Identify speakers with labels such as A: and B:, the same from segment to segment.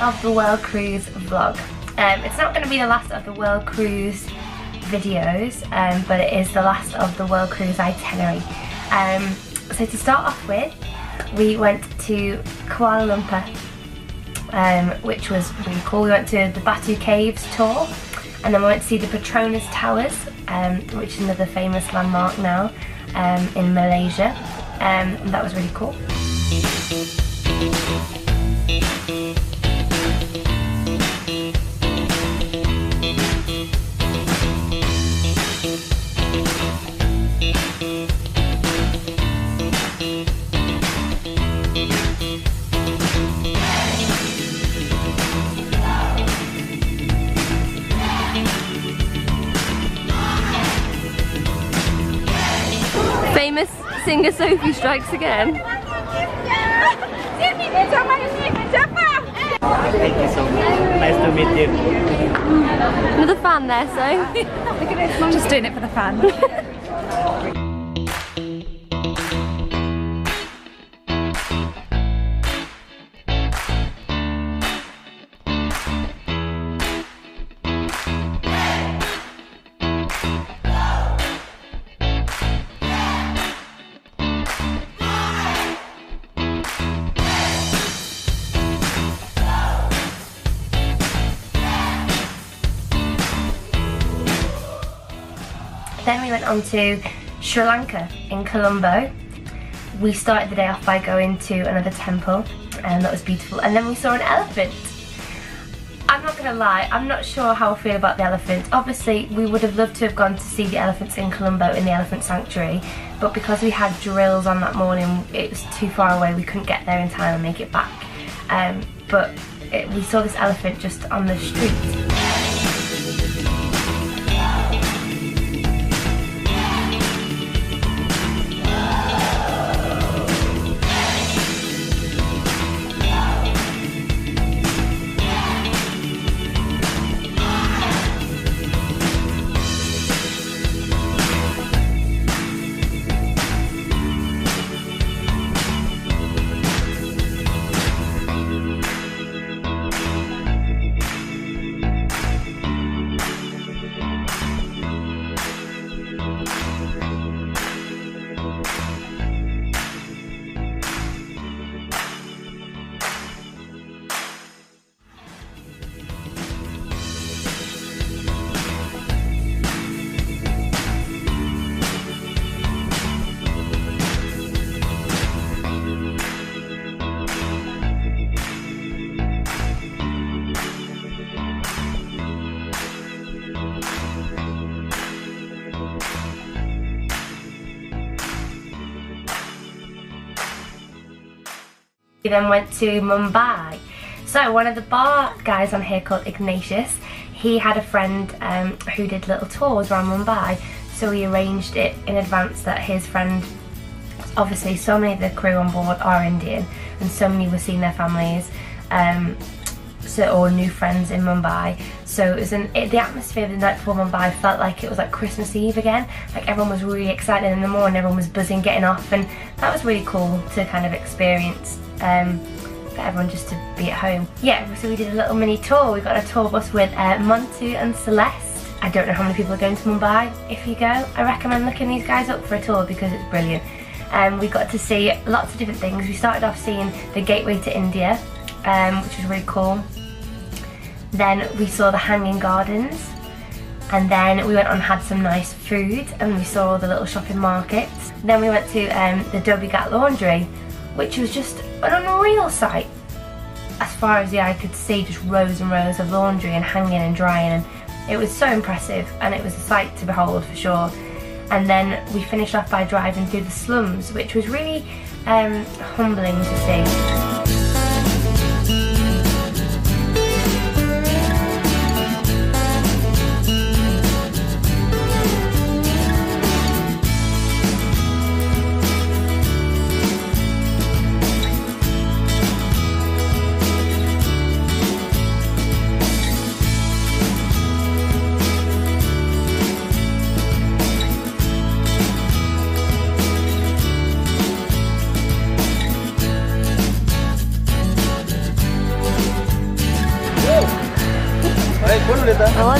A: of the World Cruise vlog. It's not going to be the last of the World Cruise videos, but it is the last of the World Cruise itinerary. So to start off with, we went to Kuala Lumper, which was really cool. We went to the Batu Caves tour, and then we went to see the Petronas Towers, which is another famous landmark now in Malaysia, and that was really cool.
B: Famous singer Sophie strikes again.
C: Thank you so much. Nice to meet you.
B: Another fan there, so.
D: Look at this, Mum's just doing it for the fans.
A: Then we went on to Sri Lanka in Colombo. We started the day off by going to another temple, and that was beautiful. And then we saw an elephant. I'm not gonna lie, I'm not sure how I feel about the elephant. Obviously, we would have loved to have gone to see the elephants in Colombo in the elephant sanctuary, but because we had drills on that morning, it was too far away. We couldn't get there in time and make it back. We saw this elephant just on the street. We then went to Mumbai. So one of the bar guys on here called Ignatius, he had a friend who did little tours around Mumbai, so we arranged it in advance that his friend, obviously so many of the crew on board are Indian and so many were seeing their families or new friends in Mumbai. So it was the atmosphere the night before Mumbai felt like it was like Christmas Eve again. Like everyone was really excited in the morning, everyone was buzzing getting off, and that was really cool to kind of experience. For everyone just to be at home. Yeah, so we did a little mini tour. We got a tour bus with Montu and Celeste. I don't know how many people are going to Mumbai. If you go, I recommend looking these guys up for a tour because it's brilliant. We got to see lots of different things. We started off seeing the gateway to India, which was really cool. Then we saw the hanging gardens, and then we went on and had some nice food, and we saw all the little shopping markets. Then we went to the Dobby Ghat Laundry, which was just an unreal sight. As far as the eye could see, just rows and rows of laundry and hanging and drying, and it was so impressive, and it was a sight to behold for sure. And then we finished off by driving through the slums, which was really humbling to see.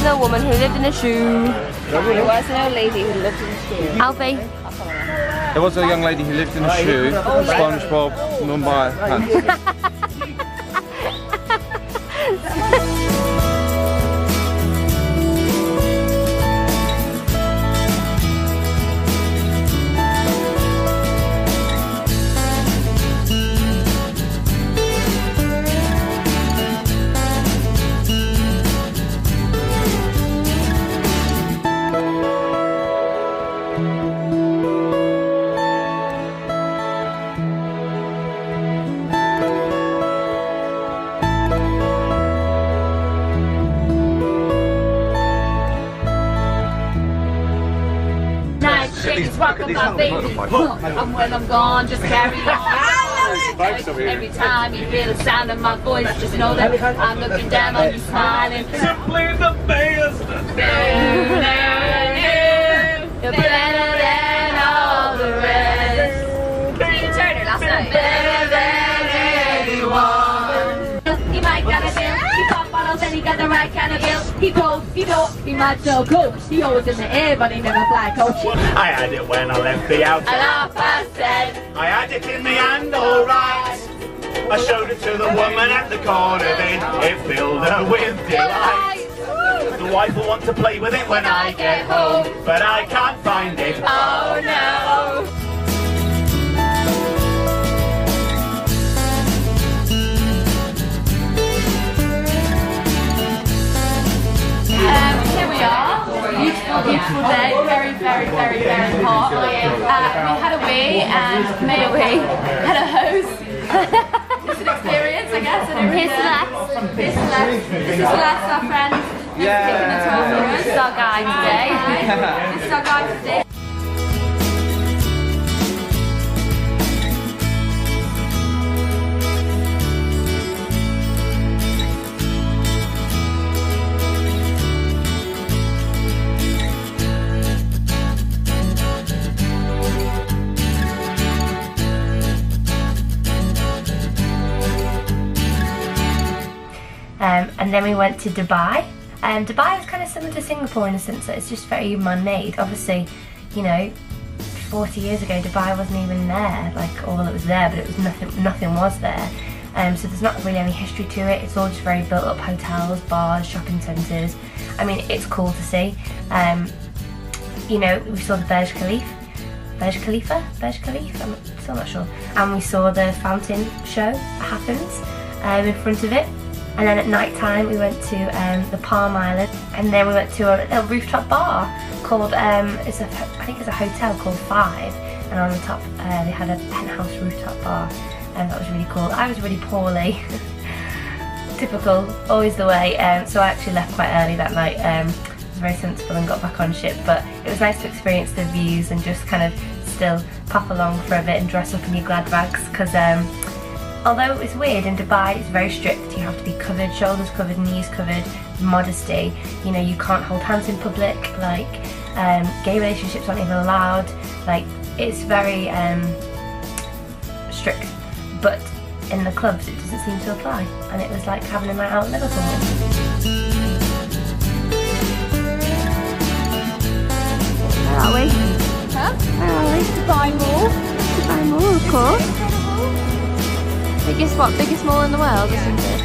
B: was no woman who lived in a shoe.
D: There was no lady who lived in a shoe.
B: Alfie.
E: There was a young lady who lived in a shoe. SpongeBob, Mumbai pants.
F: My baby, and when I'm gone, just carry on. Every time you hear the sound of my voice, just know that I'm looking down on you, smiling.
C: Simply the best.
F: You're better than all the rest. Tina Turner last night. Better than anyone. He might got a bill. He pop bottles and he got the right kind of bill. He goes, he might sell coke. He always in the air, but he never fly coach.
C: I had it when I left the house.
F: And I said,
C: I had it in my hand, alright. I showed it to the woman at the corner, then it filled her with delight. The wife will want to play with it when I get home, but I can't find it.
F: oh no. Here we are, beautiful, beautiful day, very, very, very, very hot. We had a wee and had a hose. It's an experience, I guess. And
B: Here's Celeste.
F: Here's Celeste. This is Celeste, our friend.
B: Yeah. This is our guide today.
F: This is our guide today.
A: And then we went to Dubai. Dubai is kind of similar to Singapore in the sense that it's just very man-made. Obviously, you know, 40 years ago Dubai wasn't even there, like all that was there, but it was nothing was there. So there's not really any history to it. It's all just very built up hotels, bars, shopping centres. I mean, it's cool to see. You know, we saw the Burj Khalifa, I'm still not sure. And we saw the fountain show that happens in front of it. And then at night time we went to the Palm Island, and then we went to a rooftop bar called, I think it's a hotel called Five, and on the top they had a penthouse rooftop bar, and that was really cool. I was really poorly, typical, always the way, so I actually left quite early that night. Was very sensible and got back on ship, but it was nice to experience the views and just kind of still pop along for a bit and dress up in your glad rags, because although it's weird, in Dubai it's very strict. You have to be covered, shoulders covered, knees covered, modesty. You know, you can't hold hands in public, like gay relationships aren't even allowed. Like, it's very strict. But in the clubs it doesn't seem to apply, and it was like having a night out in Liverpool.
B: Where are we?
D: Huh?
B: Where are we?
D: Dubai Mall.
B: Dubai Mall, of course. Biggest mall in the world, isn't it?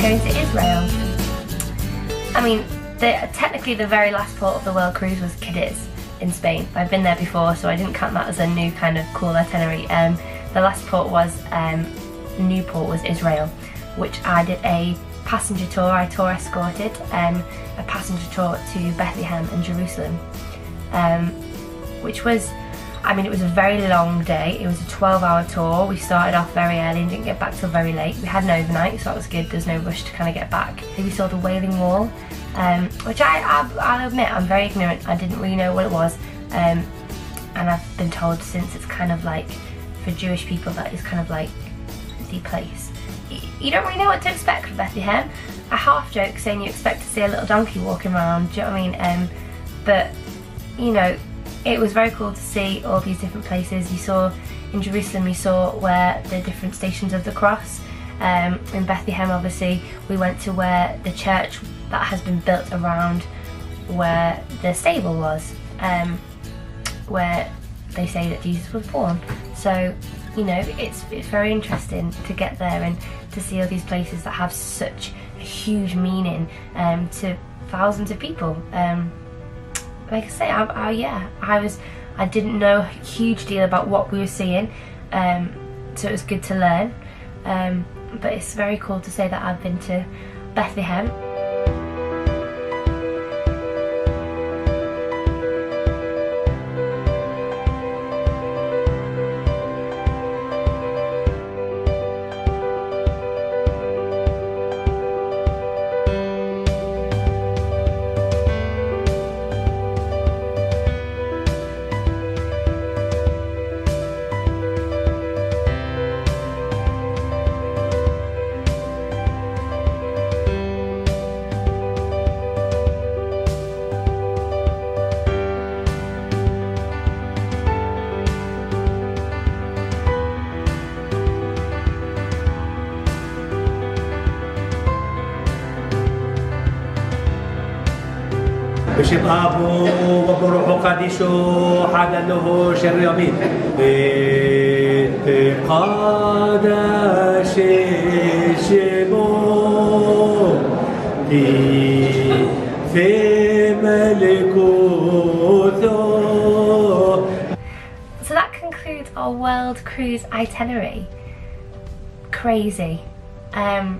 A: going to Israel. I mean, technically the very last port of the world cruise was Cadiz in Spain. I've been there before, so I didn't count that as a new kind of cool itinerary. The last port was, new port was Israel, which I did a passenger tour. I tour escorted a passenger tour to Bethlehem and Jerusalem, which was, I mean, it was a very long day. It was a 12-hour tour. We started off very early and didn't get back till very late. We had an overnight, so that was good. There's no rush to kind of get back. We saw the Wailing Wall, which I'll admit I'm very ignorant. I didn't really know what it was, and I've been told since it's kind of like, for Jewish people, that is kind of like the place. You don't really know what to expect from Bethlehem. I half joke saying you expect to see a little donkey walking around, do you know what I mean? But, you know, it was very cool to see all these different places. You saw, in Jerusalem, you saw where the different stations of the cross. In Bethlehem, obviously, we went to where the church that has been built around where the stable was, where they say that Jesus was born. So, you know, it's very interesting to get there and to see all these places that have such a huge meaning to thousands of people. Like I say, I didn't know a huge deal about what we were seeing, so it was good to learn. But it's very cool to say that I've been to Bethlehem.
G: بشم أبو وبروح قديشو حدا له شر يمين قادش شمو في ملكوته.
A: So that concludes our world cruise itinerary. Crazy. I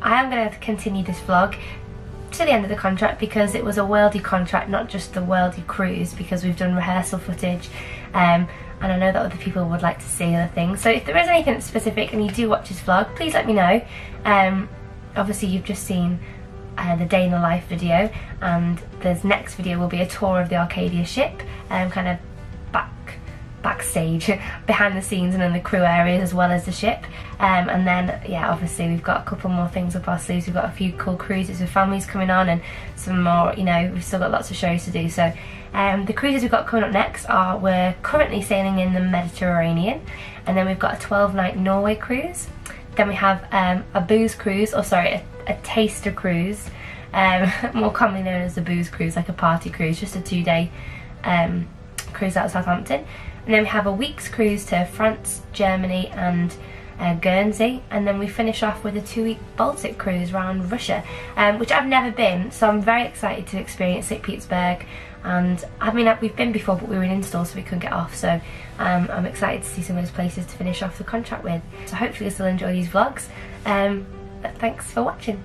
A: am going to continue this vlog to the end of the contract because it was a Worldie contract, not just the Worldie cruise, because we've done rehearsal footage, and I know that other people would like to see other things. So if there is anything specific and you do watch this vlog, please let me know. Obviously you've just seen the day in the life video, and the next video will be a tour of the Arcadia ship, kind of backstage, behind the scenes, and in the crew areas as well as the ship. And then, yeah, obviously we've got a couple more things up our sleeves. We've got a few cool cruises with families coming on, and some more, you know, we've still got lots of shows to do. So the cruises we've got coming up next are, we're currently sailing in the Mediterranean, and then we've got a 12-night Norway cruise. Then we have a booze cruise, or sorry, a taster cruise, more commonly known as the booze cruise, like a party cruise, just a 2-day cruise out of Southampton. And then we have a week's cruise to France, Germany and Guernsey, and then we finish off with a 2-week Baltic cruise around Russia, which I've never been, so I'm very excited to experience St. Petersburg. And I mean, we've been before, but we were in install, so we couldn't get off, so I'm excited to see some of those places to finish off the contract with. So hopefully you'll still enjoy these vlogs. Thanks for watching.